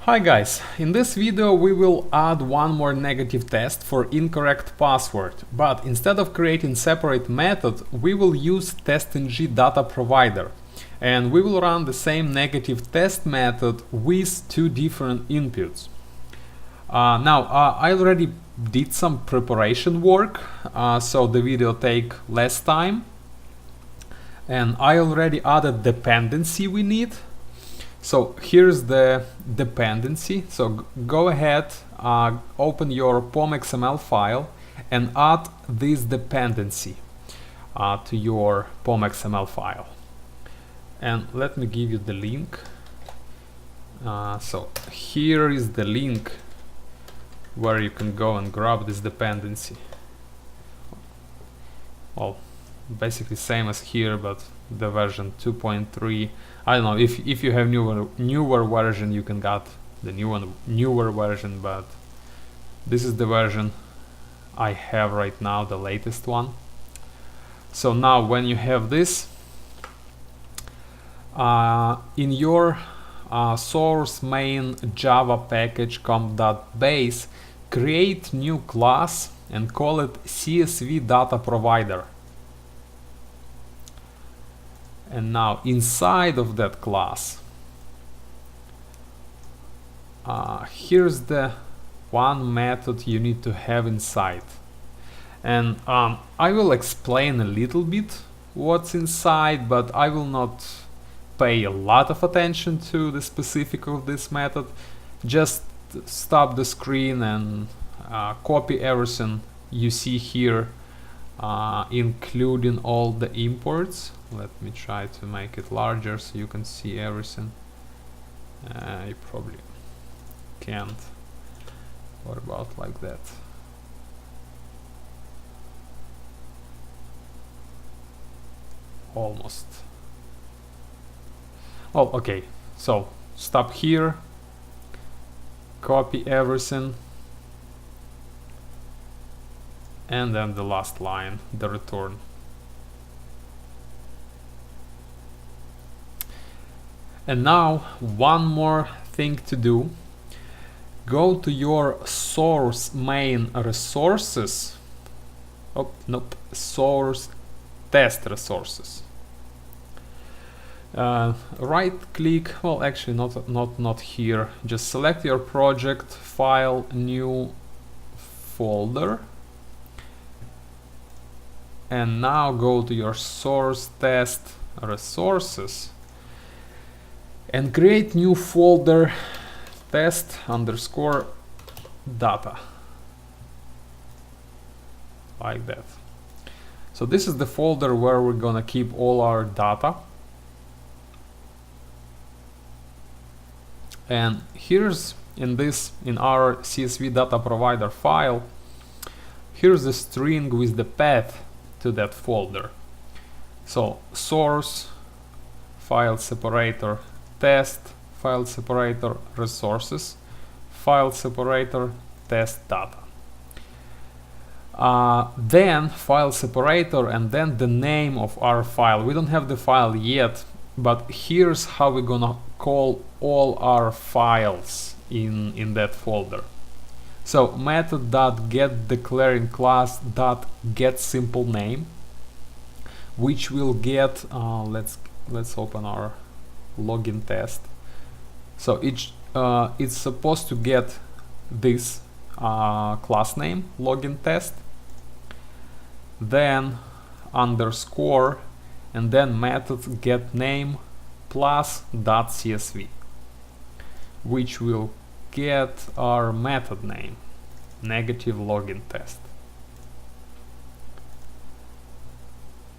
Hi guys, in this video we will add one more negative test for incorrect password, but instead of creating separate method we will use TestNG data provider and we will run the same negative test method with two different inputs. I already did some preparation work, so the video take less time, and I already added dependency we need. So here's the dependency. So go ahead, open your POM.xml file and add this dependency to your POM.xml file. And let me give you the link. So here is the link where you can go and grab this dependency. Well, basically same as here, but the version 2.3. I don't know if you have newer version, you can get the newer version, but this is the version I have right now, the latest one. So now when you have this in your source main java package comp.base, create new class and call it CSV data provider. And now inside of that class, here's the one method you need to have inside. And I will explain a little bit what's inside, but I will not pay a lot of attention to the specific of this method. Just stop the screen and copy everything you see here, including all the imports. Let me try to make it larger so you can see everything. You probably can't. What about like that? Almost. Oh, okay. So stop here, copy everything, and then the last line, the return. And now one more thing to do. Go to your source main resources. Oh, nope, source test resources. Right click, well actually not here. Just select your project, file, new folder. And now go to your source test resources and create new folder, test_data, like that. So this is the folder where we're gonna keep all our data. And here's in our CSV data provider file, here's the string with the path to that folder. So source, file separator, test, file separator, resources, file separator, test data. Then file separator and then the name of our file. We don't have the file yet, but here's how we're gonna call all our files in that folder. So method.get declaring class .get simple name, which will get let's open our login test. So it's supposed to get this class name, login test, then underscore, and then method get name plus .csv, which will get our method name, negative login test.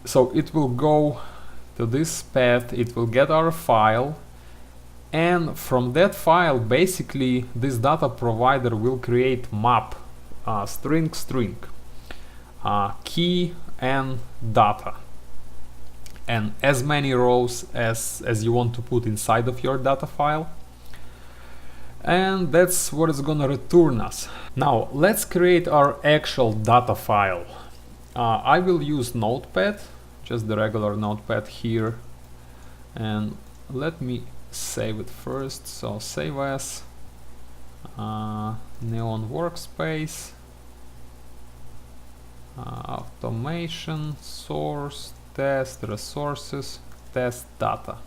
So it will go to this path, it will get our file, and from that file basically this data provider will create map, string, key and data, and as many rows as you want to put inside of your data file. And that's what it's gonna return us. Now let's create our actual data file. I will use Notepad, just the regular Notepad here, and let me save it first. So save as, neon workspace, automation, source, test, resources, test data.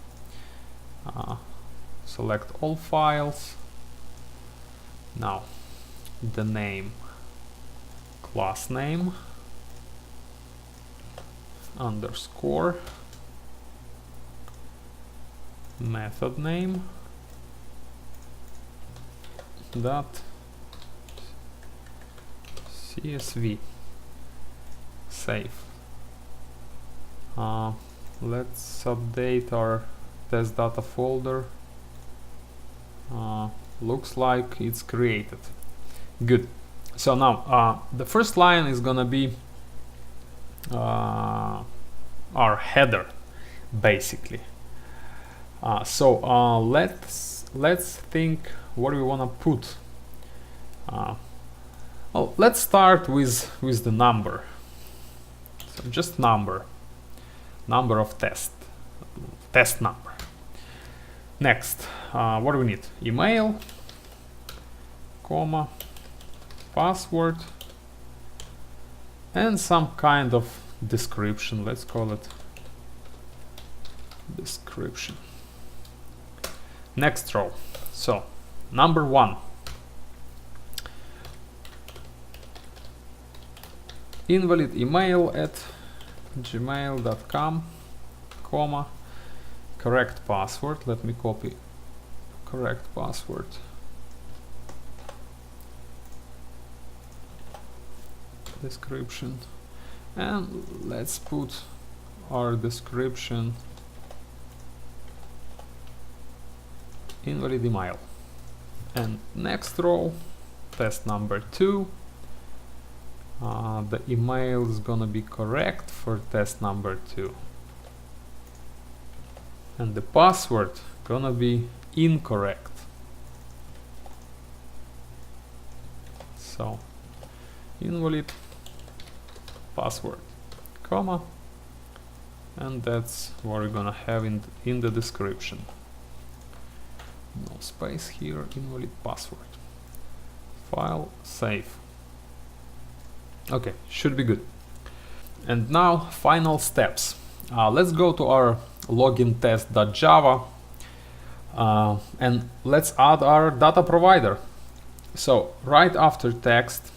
Select all files. Now the name, class name, underscore, method name, dot CSV. Save. Let's update our test data folder. Looks like it's created. Good. So now the first line is gonna be our header, basically. So let's think what we wanna put. Well, let's start with the number. So just number of test number. Next, what do we need? Email, comma, password, and some kind of description. Let's call it description. Next row. So number 1. Invalid email at gmail.com, comma, correct password. Let me copy correct password. Description, and let's put our description invalid email. And next row, test number 2. The email is gonna be correct for test number 2, and the password gonna be incorrect. So invalid password, comma, and that's what we're gonna have in the description. No space here, invalid password. File, save. Okay, should be good. And now final steps. Let's go to our login test.java and let's add our data provider. So right after text,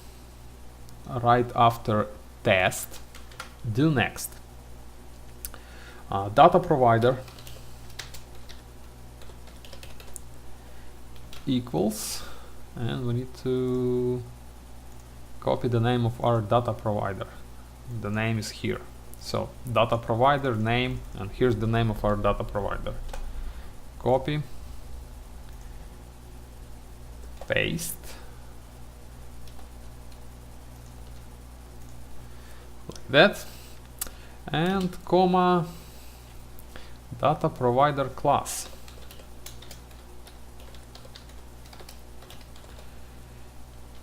right after test, do next. Data provider equals, and we need to copy the name of our data provider. The name is here. So data provider name, and here's the name of our data provider. Copy, paste, like that, and comma, data provider class.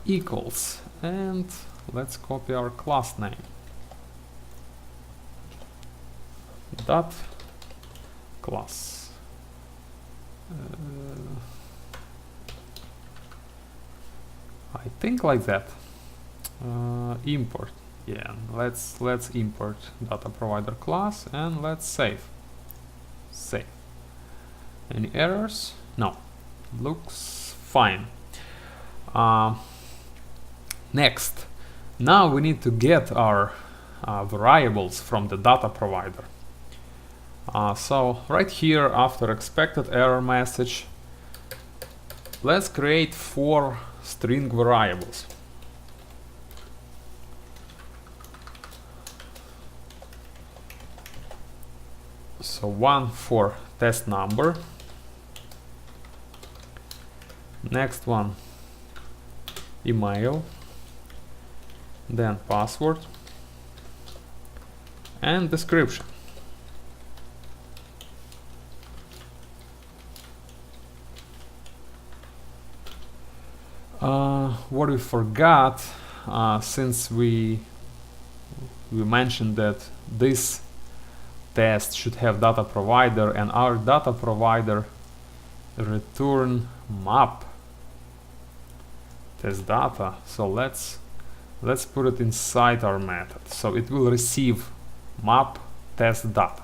Equals, and let's copy our class name. Dot class. I think like that. Import. Yeah, let's import data provider class and let's save. Save. Any errors? No. Looks fine. Next, now we need to get our variables from the data provider. So right here, after expected error message, let's create 4 string variables. So one for test number, next one email, then password and description. What we forgot, since we mentioned that this test should have data provider and our data provider return map test data. So let's put it inside our method. So it will receive map test data.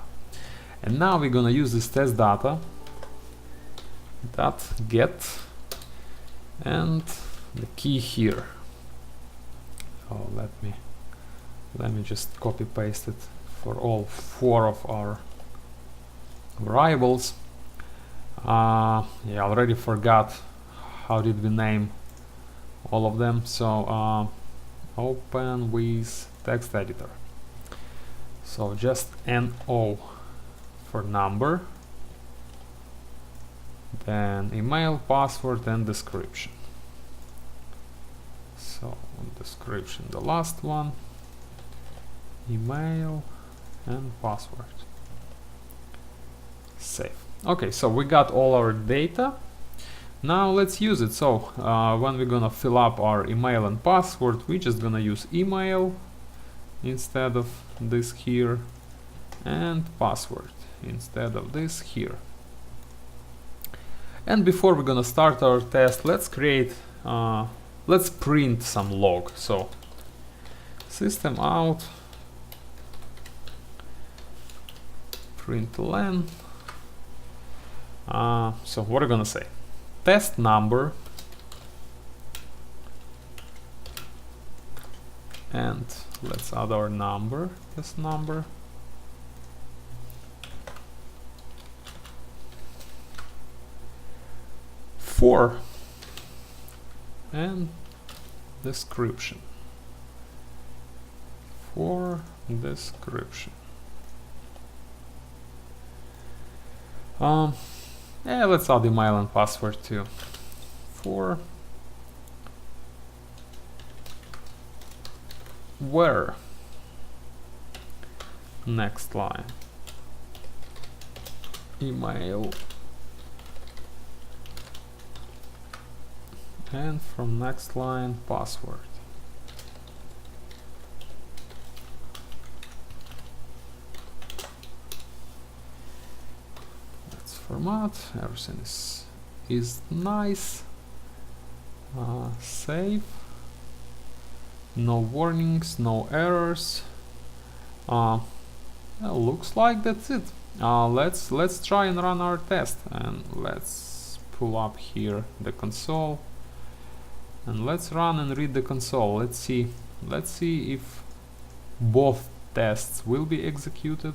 And now we're gonna use this test data dot get and the key here. Oh, let me just copy paste it for all 4 of our variables. Yeah, I already forgot how did we name all of them. So open with text editor. So just NO for number, then email, password, and description. So description, the last one, email and password. Save. Okay, so we got all our data. Now let's use it. So when we're gonna fill up our email and password, we're just gonna use email instead of this here, and password instead of this here. And before we're gonna start our test, let's create let's print some log. So system out println. So what are we gonna say? Test number and let's add our number, test number. For and description. For description. Yeah, let's add email and password too. For where, next line, email, and from next line, password. Let's format, everything is nice. Save. No warnings, no errors. Looks like that's it. Let's try and run our test, and let's pull up here the console, and let's run and read the console. Let's see if both tests will be executed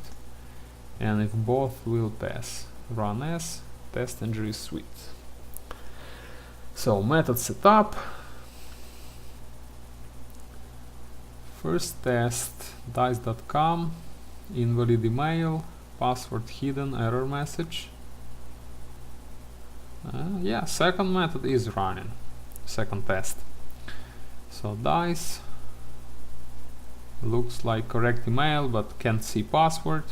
and if both will pass. Run as TestNG suite. So method setup. First test dice.com, invalid email, password hidden, error message. Yeah, second method is running, second test. So dice, looks like correct email but can't see password.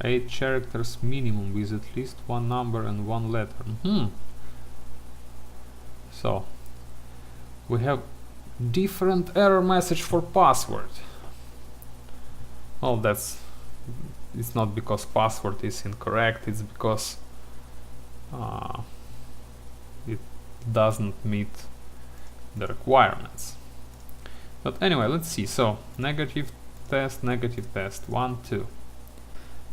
8 characters minimum with at least one number and one letter. So we have different error message for password. Oh, it's not because password is incorrect, it's because it doesn't meet the requirements. But anyway, let's see. So negative test, 1, 2.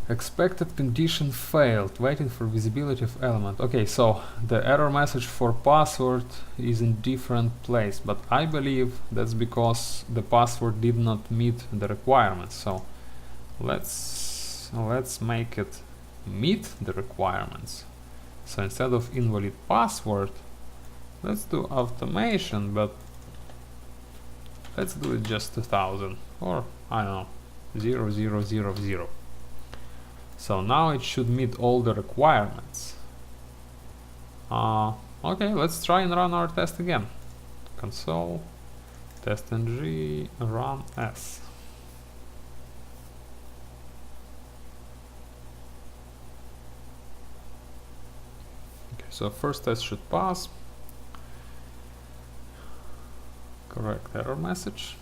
Expected condition failed, waiting for visibility of element. Okay, so the error message for password is in different place, but I believe that's because the password did not meet the requirements. So let's make it meet the requirements. So instead of invalid password, let's do automation, but let's do it just 2000, or I don't know, 0000. So now it should meet all the requirements. Okay, let's try and run our test again. Console, TestNG, run as. Okay, so first test should pass. Correct error message.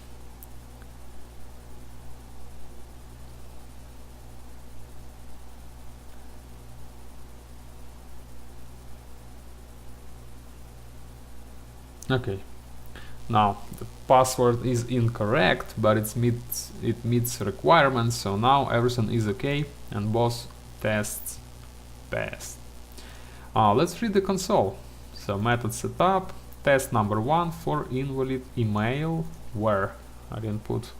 Okay, now the password is incorrect, but it meets requirements, so now everything is okay and both tests passed. Let's read the console. So method setup, test number 1 for invalid email, where I didn't put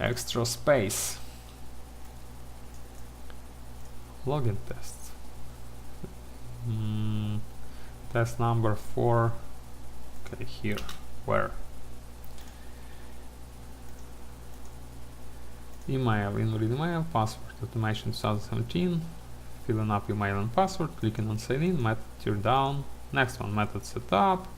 extra space. Login test. Test number 4. Okay, here. Where? Email, invalid email, password automation 2017. Filling up email and password, clicking on sign in, method tear down. Next one, method setup.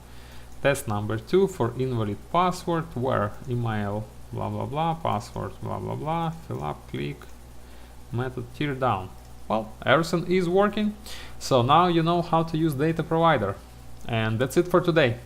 Test number 2 for invalid password, where email, blah blah blah, password, blah blah blah, fill up, click, method tear down. Well, everything is working, so now you know how to use data provider. And that's it for today.